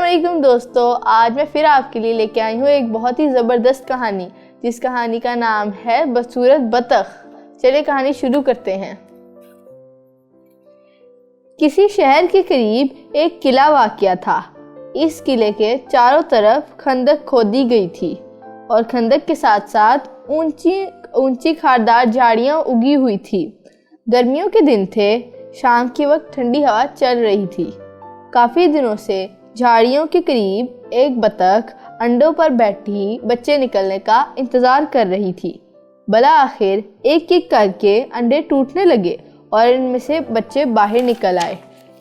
علیکم دوستو، آج میں پھر آپ کے لیے لے کے آئی ہوں ایک بہت ہی زبردست کہانی، جس کہانی کا نام ہے بدصورت بطخ۔ چلے کہانی شروع کرتے ہیں۔ کسی شہر کے قریب ایک قلعہ واقع تھا۔ اس قلعے کے چاروں طرف خندق کھودی گئی تھی اور خندق کے ساتھ ساتھ اونچی خاردار جھاڑیاں اگی ہوئی تھی۔ گرمیوں کے دن تھے، شام کے وقت ٹھنڈی ہوا چل رہی تھی۔ کافی دنوں سے جھاڑیوں کے قریب ایک بطخ انڈوں پر بیٹھی بچے نکلنے کا انتظار کر رہی تھی۔ بالآخر ایک ایک کر کے انڈے ٹوٹنے لگے اور ان میں سے بچے باہر نکل آئے،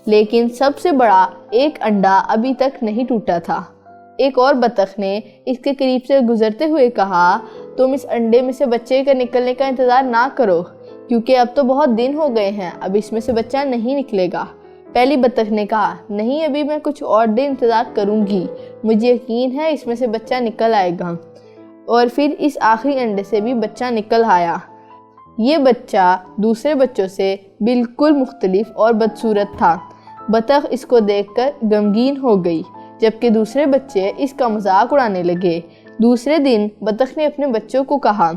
لیکن سب سے بڑا ایک انڈا ابھی تک نہیں ٹوٹا تھا۔ ایک اور بطخ نے اس کے قریب سے گزرتے ہوئے کہا، تم اس انڈے میں سے بچے کا نکلنے کا انتظار نہ کرو، کیونکہ اب تو بہت دن ہو گئے ہیں، اب اس میں سے بچہ نہیں نکلے گا۔ پہلی بطخ نے کہا، نہیں، ابھی میں کچھ اور دن انتظار کروں گی، مجھے یقین ہے اس میں سے بچہ نکل آئے گا۔ اور پھر اس آخری انڈے سے بھی بچہ نکل آیا۔ یہ بچہ دوسرے بچوں سے بالکل مختلف اور بدصورت تھا۔ بطخ اس کو دیکھ کر غمگین ہو گئی، جبکہ دوسرے بچے اس کا مذاق اڑانے لگے۔ دوسرے دن بطخ نے اپنے بچوں کو کہا،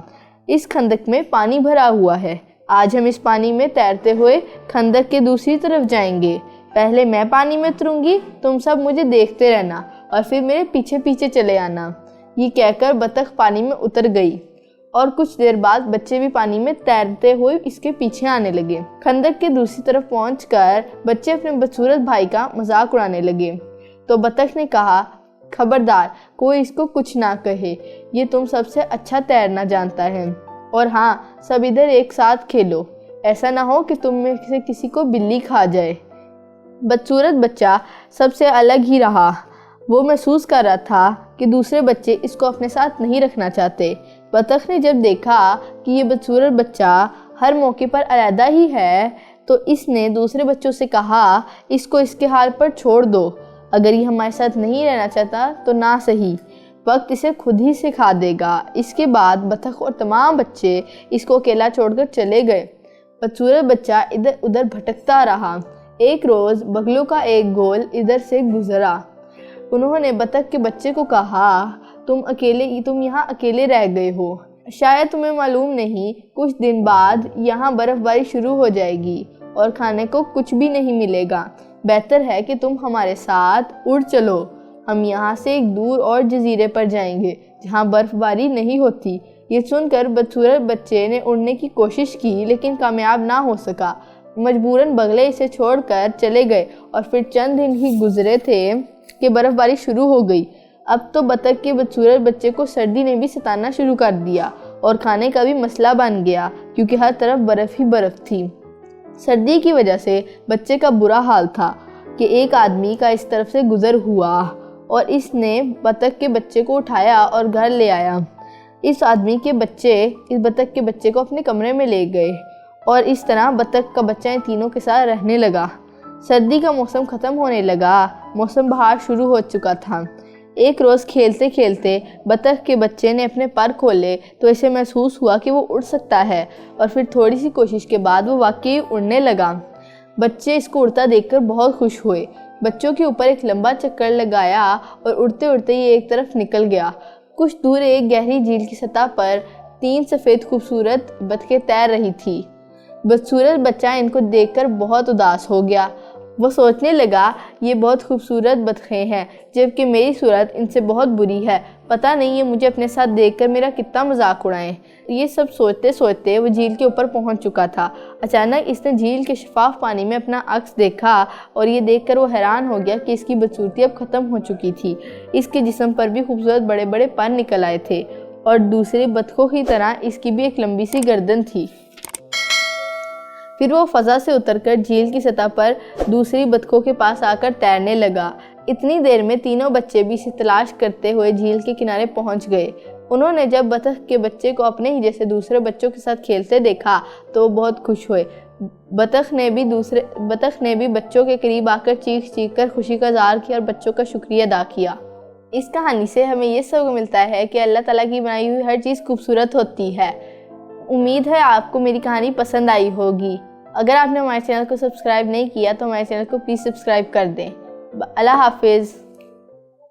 اس خندق میں پانی بھرا ہوا ہے، آج ہم اس پانی میں تیرتے ہوئے خندق کے دوسری طرف جائیں گے۔ پہلے میں پانی میں اتروں گی، تم سب مجھے دیکھتے رہنا اور پھر میرے پیچھے پیچھے چلے آنا۔ یہ کہہ کر بطخ پانی میں اتر گئی اور کچھ دیر بعد بچے بھی پانی میں تیرتے ہوئے اس کے پیچھے آنے لگے۔ خندق کے دوسری طرف پہنچ کر بچے اپنے بدصورت بھائی کا مذاق اڑانے لگے، تو بطخ نے کہا، خبردار، کوئی اس کو کچھ نہ کہے، یہ تم سب سے اچھا تیرنا جانتا ہے، اور ہاں، سب ادھر ایک ساتھ کھیلو، ایسا نہ ہو کہ تم میں سے کسی کو بلی کھا جائے۔ بدصورت بچہ سب سے الگ ہی رہا۔ وہ محسوس کر رہا تھا کہ دوسرے بچے اس کو اپنے ساتھ نہیں رکھنا چاہتے۔ بطخ نے جب دیکھا کہ یہ بدصورت بچہ ہر موقع پر علیحدہ ہی ہے، تو اس نے دوسرے بچوں سے کہا، اس کو اس کے حال پر چھوڑ دو، اگر یہ ہمارے ساتھ نہیں رہنا چاہتا تو نہ صحیح، وقت اسے خود ہی سکھا دے گا۔ اس کے بعد بطخ اور تمام بچے اس کو اکیلا چھوڑ کر چلے گئے۔ بدصورت بچہ ادھر ادھر بھٹکتا رہا۔ ایک روز بگلوں کا ایک گول ادھر سے گزرا۔ انہوں نے بطخ کے بچے کو کہا، تم یہاں اکیلے رہ گئے ہو، شاید تمہیں معلوم نہیں، کچھ دن بعد یہاں برف باری شروع ہو جائے گی اور کھانے کو کچھ بھی نہیں ملے گا۔ بہتر ہے کہ تم ہمارے ساتھ اڑ چلو، ہم یہاں سے ایک دور اور جزیرے پر جائیں گے جہاں برف باری نہیں ہوتی۔ یہ سن کر بدصورت بچے نے اڑنے کی کوشش کی، لیکن کامیاب نہ ہو سکا۔ مجبوراً بگلے اسے چھوڑ کر چلے گئے اور پھر چند دن ہی گزرے تھے کہ برف باری شروع ہو گئی۔ اب تو بطخ کے بدصورت بچے کو سردی نے بھی ستانا شروع کر دیا اور کھانے کا بھی مسئلہ بن گیا، کیونکہ ہر طرف برف ہی برف تھی۔ سردی کی وجہ سے بچے کا برا حال تھا کہ ایک آدمی کا اس طرف سے گزر ہوا اور اس نے بطخ کے بچے کو اٹھایا اور گھر لے آیا۔ اس آدمی کے بچے اس بطخ کے بچے کو اپنے کمرے میں لے گئے اور اس طرح بطخ کا بچہ ان تینوں کے ساتھ رہنے لگا۔ سردی کا موسم ختم ہونے لگا، موسم بہار شروع ہو چکا تھا۔ ایک روز کھیلتے کھیلتے بطخ کے بچے نے اپنے پر کھولے تو اسے محسوس ہوا کہ وہ اڑ سکتا ہے، اور پھر تھوڑی سی کوشش کے بعد وہ واقعی اڑنے لگا۔ بچے اس کو اڑتا دیکھ کر بہت خوش ہوئے۔ بچوں کے اوپر ایک لمبا چکر لگایا اور اڑتے اڑتے یہ ایک طرف نکل گیا۔ کچھ دور ایک گہری جھیل کی سطح پر 3 سفید خوبصورت بطخیں تیر رہی تھی۔ بدصورت بچہ ان کو دیکھ کر بہت اداس ہو گیا۔ وہ سوچنے لگا، یہ بہت خوبصورت بطخیں ہیں، جبکہ میری صورت ان سے بہت بری ہے، پتہ نہیں یہ مجھے اپنے ساتھ دیکھ کر میرا کتنا مذاق اڑائیں۔ یہ سب سوچتے سوچتے وہ جھیل کے اوپر پہنچ چکا تھا۔ اچانک اس نے جھیل کے شفاف پانی میں اپنا عکس دیکھا اور یہ دیکھ کر وہ حیران ہو گیا کہ اس کی بدصورتی اب ختم ہو چکی تھی۔ اس کے جسم پر بھی خوبصورت بڑے بڑے پر نکل آئے تھے اور دوسری بطخوں کی طرح اس کی بھی ایک لمبی سی گردن تھی۔ پھر وہ فضا سے اتر کر جھیل کی سطح پر دوسری بطخوں کے پاس آ کر تیرنے لگا۔ اتنی دیر میں تینوں بچے بھی اسے تلاش کرتے ہوئے جھیل کے کنارے پہنچ گئے۔ انہوں نے جب بطخ کے بچے کو اپنے ہی جیسے دوسرے بچوں کے ساتھ کھیلتے دیکھا تو وہ بہت خوش ہوئے۔ بطخ نے بھی بچوں کے قریب آ کر چیخ چیخ کر خوشی کا اظہار کیا اور بچوں کا شکریہ ادا کیا۔ اس کہانی سے ہمیں یہ سبق ملتا ہے کہ اللہ تعالیٰ کی بنائی ہوئی ہر چیز خوبصورت ہوتی ہے۔ امید ہے آپ کو میری کہانی پسند آئی ہوگی۔ اگر آپ نے ہمارے چینل کو سبسکرائب نہیں کیا تو ہمارے چینل کو پلیز سبسکرائب کر دیں۔ اللہ حافظ۔